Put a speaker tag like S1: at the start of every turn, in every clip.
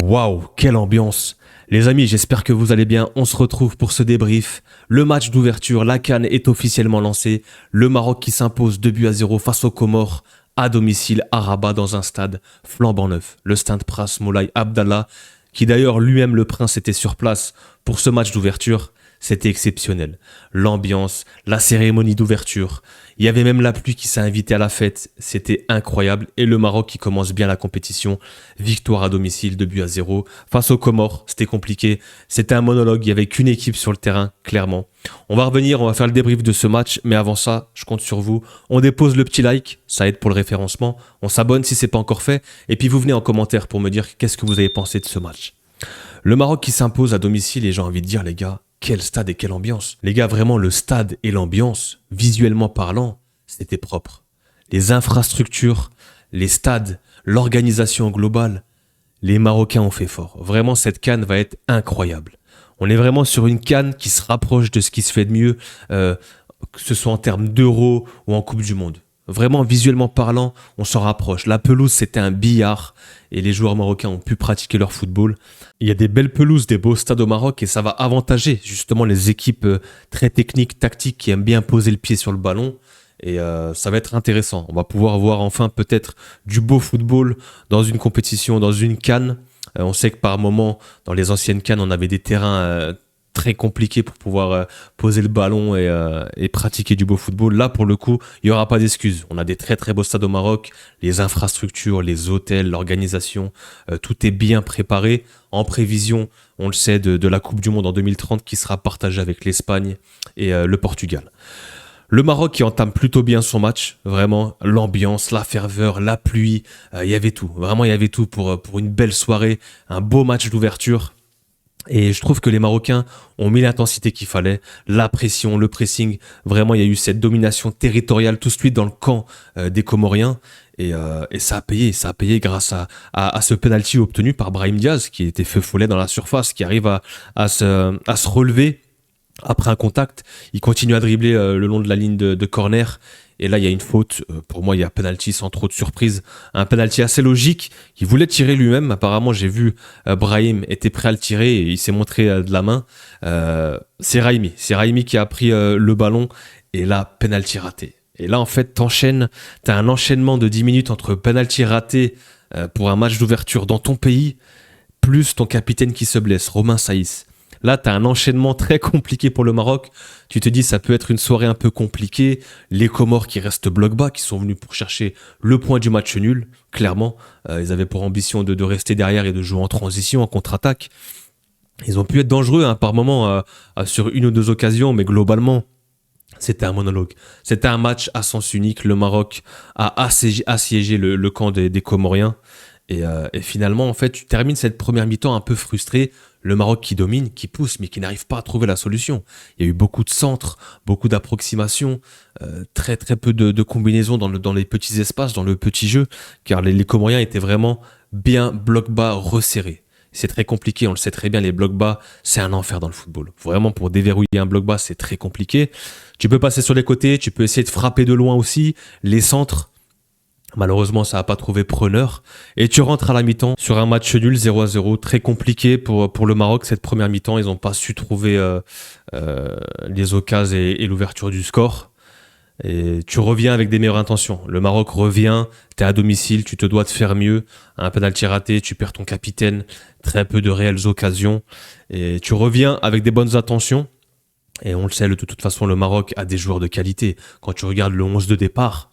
S1: Waouh, quelle ambiance! Les amis, j'espère que vous allez bien. On se retrouve pour ce débrief. Le match d'ouverture, la CAN est officiellement lancé. Le Maroc qui s'impose 2-0 face aux Comores à domicile à Rabat dans un stade flambant neuf. Le stade Prince Moulay Abdallah, qui d'ailleurs lui-même le prince était sur place pour ce match d'ouverture. C'était exceptionnel. L'ambiance, la cérémonie d'ouverture. Il y avait même la pluie qui s'est invitée à la fête. C'était incroyable. Et le Maroc qui commence bien la compétition. Victoire à domicile, 2-0. Face aux Comores, c'était compliqué. C'était un monologue. Il n'y avait qu'une équipe sur le terrain, clairement. On va revenir, on va faire le débrief de ce match. Mais avant ça, je compte sur vous. On dépose le petit like. Ça aide pour le référencement. On s'abonne si ce n'est pas encore fait. Et puis vous venez en commentaire pour me dire qu'est-ce que vous avez pensé de ce match. Le Maroc qui s'impose à domicile et j'ai envie de dire, les gars, quel stade et quelle ambiance. Les gars, vraiment, le stade et l'ambiance, visuellement parlant, c'était propre. Les infrastructures, les stades, l'organisation globale, les Marocains ont fait fort. Vraiment, cette CAN va être incroyable. On est vraiment sur une CAN qui se rapproche de ce qui se fait de mieux, que ce soit en termes d'euros ou en Coupe du Monde. Vraiment, visuellement parlant, on s'en rapproche. La pelouse, c'était un billard et les joueurs marocains ont pu pratiquer leur football. Il y a des belles pelouses, des beaux stades au Maroc et ça va avantager justement les équipes très techniques, tactiques qui aiment bien poser le pied sur le ballon. Et ça va être intéressant. On va pouvoir voir enfin peut-être du beau football dans une compétition, dans une CAN. On sait que par moment, dans les anciennes CAN, on avait des terrains très compliqué pour pouvoir poser le ballon et pratiquer du beau football. Là, pour le coup, il n'y aura pas d'excuses. On a des très très beaux stades au Maroc, les infrastructures, les hôtels, l'organisation, tout est bien préparé en prévision, on le sait, de la Coupe du Monde en 2030 qui sera partagée avec l'Espagne et le Portugal. Le Maroc qui entame plutôt bien son match, vraiment, l'ambiance, la ferveur, la pluie, il y avait tout. Vraiment, il y avait tout pour une belle soirée, un beau match d'ouverture. Et je trouve que les Marocains ont mis l'intensité qu'il fallait, la pression, le pressing. Vraiment, il y a eu cette domination territoriale tout de suite dans le camp des Comoriens. Et ça a payé grâce à ce penalty obtenu par Brahim Diaz, qui était feu follet dans la surface, qui arrive à se relever après un contact. Il continue à dribbler le long de la ligne de corner. Et là, il y a une faute. Pour moi, il y a penalty sans trop de surprise. Un penalty assez logique. Il voulait tirer lui-même. Apparemment, j'ai vu Brahim était prêt à le tirer et il s'est montré de la main. C'est Raimi. C'est Raimi qui a pris le ballon. Et là, penalty raté. Et là, en fait, t'as un enchaînement de 10 minutes entre penalty raté pour un match d'ouverture dans ton pays, plus ton capitaine qui se blesse, Romain Saïs. Là, tu as un enchaînement très compliqué pour le Maroc. Tu te dis, ça peut être une soirée un peu compliquée. Les Comores qui restent bloc bas, qui sont venus pour chercher le point du match nul. Clairement, ils avaient pour ambition de rester derrière et de jouer en transition, en contre-attaque. Ils ont pu être dangereux par moment sur une ou deux occasions, mais globalement, c'était un monologue. C'était un match à sens unique. Le Maroc a assiégé le camp des Comoriens. Et finalement, en fait, tu termines cette première mi-temps un peu frustré. Le Maroc qui domine, qui pousse, mais qui n'arrive pas à trouver la solution. Il y a eu beaucoup de centres, beaucoup d'approximations, très très peu de combinaisons dans les petits espaces, dans le petit jeu, car les Comoriens étaient vraiment bien bloc bas resserrés. C'est très compliqué, on le sait très bien, les blocs bas, c'est un enfer dans le football. Vraiment, pour déverrouiller un bloc bas, c'est très compliqué. Tu peux passer sur les côtés, tu peux essayer de frapper de loin aussi. Les centres, malheureusement, ça n'a pas trouvé preneur. Et tu rentres à la mi-temps sur un match nul 0-0, très compliqué pour le Maroc. Cette première mi-temps, ils n'ont pas su trouver les occasions et l'ouverture du score. Et tu reviens avec des meilleures intentions. Le Maroc revient, tu es à domicile, tu te dois de faire mieux. Un penalty raté, tu perds ton capitaine, très peu de réelles occasions. Et tu reviens avec des bonnes intentions. Et on le sait, de toute façon, le Maroc a des joueurs de qualité. Quand tu regardes le 11 de départ,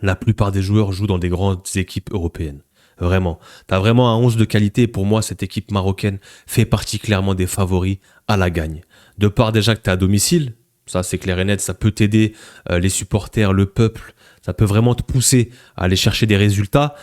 S1: la plupart des joueurs jouent dans des grandes équipes européennes. Vraiment. Tu as vraiment un 11 de qualité. Pour moi, cette équipe marocaine fait partie clairement des favoris à la gagne. De part déjà que tu es à domicile, ça c'est clair et net, ça peut t'aider, les supporters, le peuple, ça peut vraiment te pousser à aller chercher des résultats.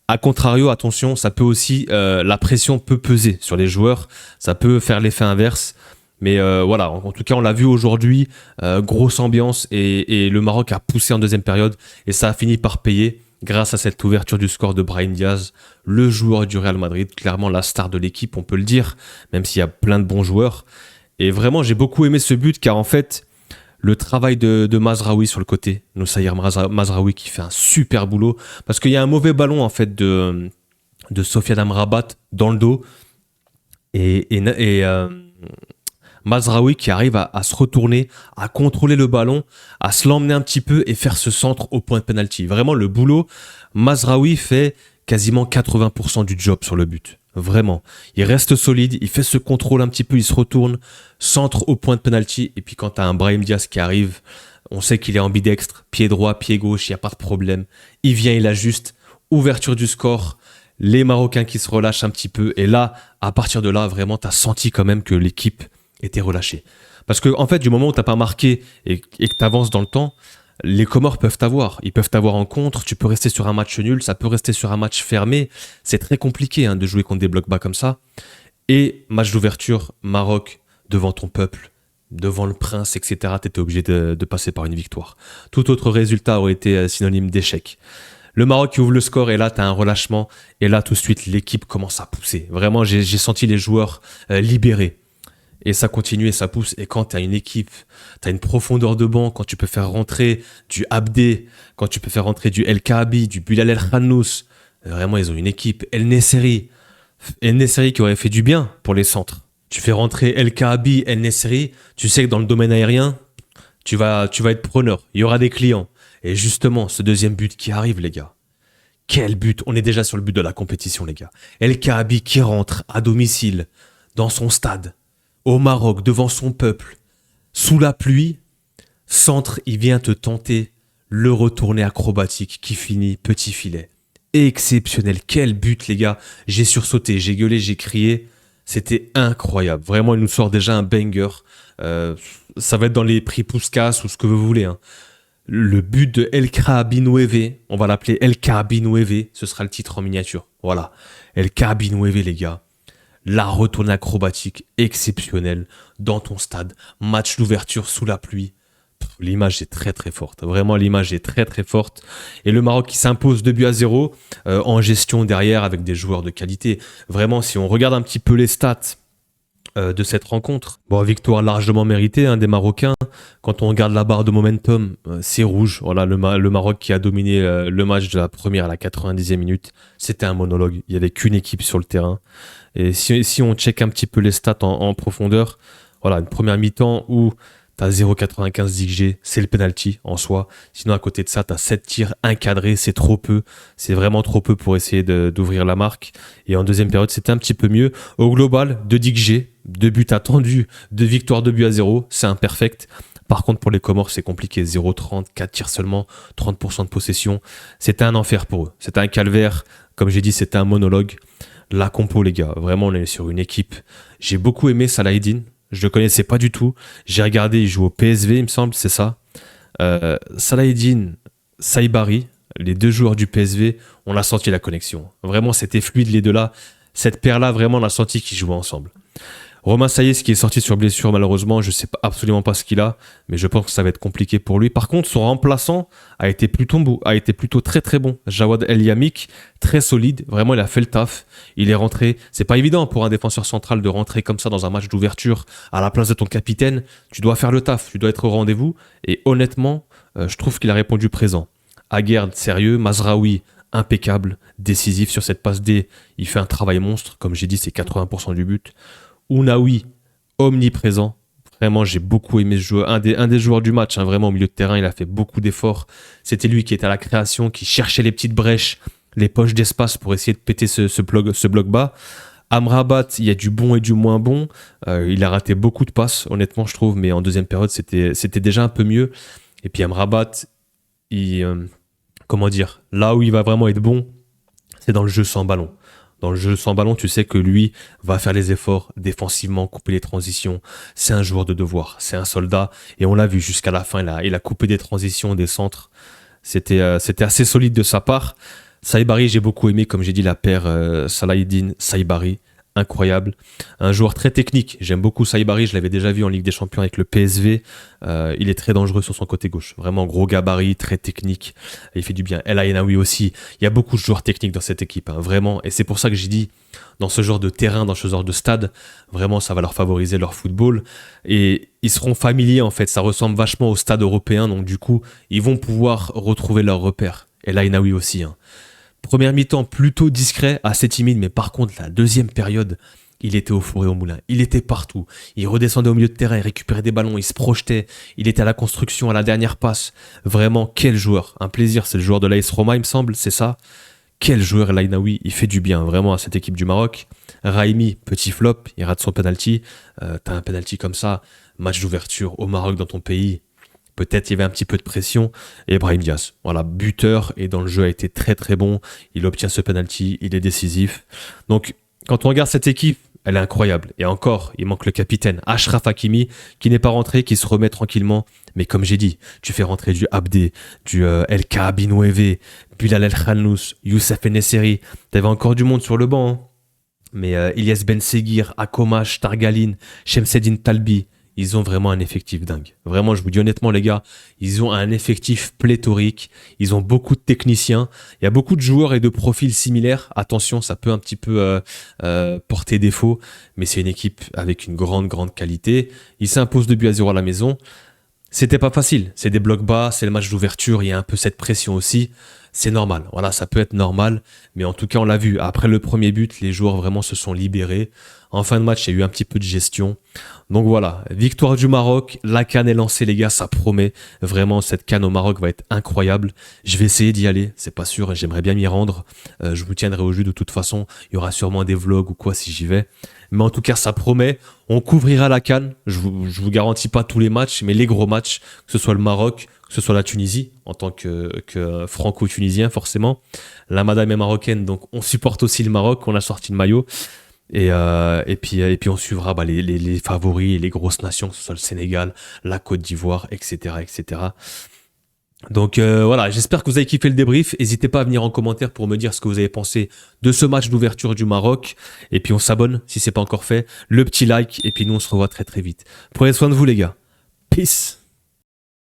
S1: A contrario, attention, ça peut aussi, la pression peut peser sur les joueurs, ça peut faire l'effet inverse. Mais voilà, en tout cas, on l'a vu aujourd'hui, grosse ambiance et le Maroc a poussé en deuxième période et ça a fini par payer grâce à cette ouverture du score de Brahim Diaz, le joueur du Real Madrid, clairement la star de l'équipe, on peut le dire, même s'il y a plein de bons joueurs. Et vraiment, j'ai beaucoup aimé ce but car en fait, le travail de Mazraoui sur le côté, Noussaïr Mazraoui qui fait un super boulot, parce qu'il y a un mauvais ballon en fait de Sofiane Amrabat dans le dos et Mazraoui qui arrive à se retourner, à contrôler le ballon, à se l'emmener un petit peu et faire ce centre au point de penalty. Vraiment, le boulot, Mazraoui fait quasiment 80% du job sur le but. Vraiment. Il reste solide, il fait ce contrôle un petit peu, il se retourne, centre au point de penalty. Et puis quand tu as un Brahim Diaz qui arrive, on sait qu'il est ambidextre, pied droit, pied gauche, il n'y a pas de problème. Il vient, il ajuste, ouverture du score, les Marocains qui se relâchent un petit peu. Et là, à partir de là, vraiment, tu as senti quand même que l'équipe était relâchée. Parce que en fait, du moment où tu n'as pas marqué et que tu avances dans le temps, les Comores peuvent t'avoir. Ils peuvent t'avoir en contre, tu peux rester sur un match nul, ça peut rester sur un match fermé. C'est très compliqué de jouer contre des blocs bas comme ça. Et match d'ouverture, Maroc, devant ton peuple, devant le prince, etc. Tu étais obligé de passer par une victoire. Tout autre résultat aurait été synonyme d'échec. Le Maroc qui ouvre le score et là, tu as un relâchement. Et là, tout de suite, l'équipe commence à pousser. Vraiment, j'ai senti les joueurs libérés. Et ça continue et ça pousse. Et quand tu as une équipe, tu as une profondeur de banc, quand tu peux faire rentrer du Abdé, quand tu peux faire rentrer du El Kaabi, du Bilal El Khannous, vraiment, ils ont une équipe. El Nesseri qui aurait fait du bien pour les centres. Tu fais rentrer El Kaabi, El Nesseri, tu sais que dans le domaine aérien, tu vas être preneur. Il y aura des clients. Et justement, ce deuxième but qui arrive, les gars. Quel but! On est déjà sur le but de la compétition, les gars. El Kaabi qui rentre à domicile, dans son stade, au Maroc, devant son peuple, sous la pluie, centre, il vient te tenter le retourné acrobatique qui finit petit filet. Exceptionnel, quel but les gars, j'ai sursauté, j'ai gueulé, j'ai crié, c'était incroyable. Vraiment, il nous sort déjà un banger, ça va être dans les prix Puskas ou ce que vous voulez. Le but de El Kaabi Nueve, on va l'appeler El Kaabi Nueve, ce sera le titre en miniature. Voilà, El Kaabi Nueve les gars. La retournée acrobatique exceptionnelle dans ton stade. Match d'ouverture sous la pluie. L'image est très très forte. Vraiment, l'image est très très forte. Et le Maroc qui s'impose 2-0 en gestion derrière avec des joueurs de qualité. Vraiment, si on regarde un petit peu les stats de cette rencontre, bon, victoire largement méritée des Marocains. Quand on regarde la barre de momentum, c'est rouge. Voilà, le Maroc qui a dominé le match de la première à la 90e minute. C'était un monologue. Il n'y avait qu'une équipe sur le terrain. Et si on check un petit peu les stats en profondeur, voilà, une première mi-temps où tu as 0,95 d'XG, c'est le penalty en soi. Sinon, à côté de ça, tu as 7 tirs encadrés, c'est trop peu. C'est vraiment trop peu pour essayer d'ouvrir la marque. Et en deuxième période, c'était un petit peu mieux. Au global, 2 d'XG, 2 buts attendus, 2 victoires, 2-0, c'est imperfect. Par contre, pour les Comores, c'est compliqué. 0,30, 4 tirs seulement, 30% de possession. C'était un enfer pour eux. C'était un calvaire. Comme j'ai dit, c'était un monologue. La compo, les gars, vraiment, on est sur une équipe. J'ai beaucoup aimé Salah Eddine. Je le connaissais pas du tout. J'ai regardé, il joue au PSV, il me semble, c'est ça. Salah Eddine, Saibari, les deux joueurs du PSV, on a senti la connexion. Vraiment, c'était fluide, les deux-là. Cette paire-là, vraiment, on a senti qu'ils jouaient ensemble. Romain Saïs qui est sorti sur blessure malheureusement, je sais absolument pas ce qu'il a, mais je pense que ça va être compliqué pour lui. Par contre, son remplaçant a été plutôt très très bon. Jawad El Yamik, très solide, vraiment il a fait le taf. Il est rentré, c'est pas évident pour un défenseur central de rentrer comme ça dans un match d'ouverture à la place de ton capitaine. Tu dois faire le taf, tu dois être au rendez-vous. Et honnêtement, je trouve qu'il a répondu présent. Aguerd, sérieux, Mazraoui, impeccable, décisif sur cette passe D. Il fait un travail monstre, comme j'ai dit, c'est 80% du but. Ounaoui, omniprésent. Vraiment, j'ai beaucoup aimé ce joueur. Un des joueurs du match, vraiment au milieu de terrain, il a fait beaucoup d'efforts. C'était lui qui était à la création, qui cherchait les petites brèches, les poches d'espace pour essayer de péter ce bloc bas. Amrabat, il y a du bon et du moins bon. Il a raté beaucoup de passes, honnêtement, je trouve, mais en deuxième période, c'était déjà un peu mieux. Et puis Amrabat, là où il va vraiment être bon, c'est dans le jeu sans ballon. Dans le jeu sans ballon, tu sais que lui va faire les efforts défensivement, couper les transitions. C'est un joueur de devoir, c'est un soldat. Et on l'a vu jusqu'à la fin, il a coupé des transitions, des centres. C'était assez solide de sa part. Saibari, j'ai beaucoup aimé, comme j'ai dit, la paire Salah Eddine, Saibari. Incroyable. Un joueur très technique. J'aime beaucoup Saibari, je l'avais déjà vu en Ligue des Champions avec le PSV. Il est très dangereux sur son côté gauche. Vraiment gros gabarit, très technique. Il fait du bien. El Ainaoui aussi. Il y a beaucoup de joueurs techniques dans cette équipe, vraiment. Et c'est pour ça que j'ai dit, dans ce genre de terrain, dans ce genre de stade, vraiment, ça va leur favoriser leur football. Et ils seront familiers, en fait. Ça ressemble vachement au stade européen. Donc, du coup, ils vont pouvoir retrouver leurs repères. El Ainaoui aussi, Première mi-temps plutôt discret, assez timide, mais par contre la deuxième période, il était au four et au moulin, il était partout. Il redescendait au milieu de terrain, il récupérait des ballons, il se projetait, il était à la construction, à la dernière passe. Vraiment, quel joueur. Un plaisir, c'est le joueur de l'AS Roma, il me semble, c'est ça. Quel joueur El Ainaoui, il fait du bien vraiment à cette équipe du Maroc. Raimi, petit flop, il rate son penalty. T'as un penalty comme ça, match d'ouverture au Maroc dans ton pays. Peut-être il y avait un petit peu de pression. Et Brahim Diaz, voilà, buteur et dans le jeu a été très très bon. Il obtient ce penalty, il est décisif. Donc quand on regarde cette équipe, elle est incroyable. Et encore, il manque le capitaine Achraf Hakimi qui n'est pas rentré, qui se remet tranquillement. Mais comme j'ai dit, tu fais rentrer du Abdé, du El Kaabi Nouévé, Bilal El Khannous, Youssef Ennesseri. T'avais encore du monde sur le banc. Hein. Mais Ilyes Ben Seguir, Akomash, Targaline, Shemseddine Talbi, ils ont vraiment un effectif dingue. Vraiment, je vous dis honnêtement, les gars, ils ont un effectif pléthorique. Ils ont beaucoup de techniciens. Il y a beaucoup de joueurs et de profils similaires. Attention, ça peut un petit peu porter défaut, mais c'est une équipe avec une grande, grande qualité. Ils s'imposent 2-0 à la maison. C'était pas facile. C'est des blocs bas, c'est le match d'ouverture. Il y a un peu cette pression aussi. C'est normal. Voilà, ça peut être normal. Mais en tout cas, on l'a vu. Après le premier but, les joueurs vraiment se sont libérés. En fin de match, il y a eu un petit peu de gestion. Donc voilà, victoire du Maroc. La CAN est lancée, les gars. Ça promet. Vraiment, cette CAN au Maroc va être incroyable. Je vais essayer d'y aller. C'est pas sûr. J'aimerais bien m'y rendre. Je vous tiendrai au jus de toute façon. Il y aura sûrement des vlogs ou quoi si j'y vais. Mais en tout cas, ça promet. On couvrira la CAN. Je vous garantis pas tous les matchs, mais les gros matchs, que ce soit le Maroc, que ce soit la Tunisie, en tant que franco-tunisien, forcément. La madame est marocaine, donc on supporte aussi le Maroc. On a sorti le maillot. Et puis on suivra les favoris et les grosses nations, que ce soit le Sénégal, la Côte d'Ivoire, etc., etc. Donc voilà, j'espère que vous avez kiffé le débrief. N'hésitez pas à venir en commentaire pour me dire ce que vous avez pensé de ce match d'ouverture du Maroc. Et puis on s'abonne si c'est pas encore fait. Le petit like. Et puis nous on se revoit très très vite. Prenez soin de vous les gars. Peace.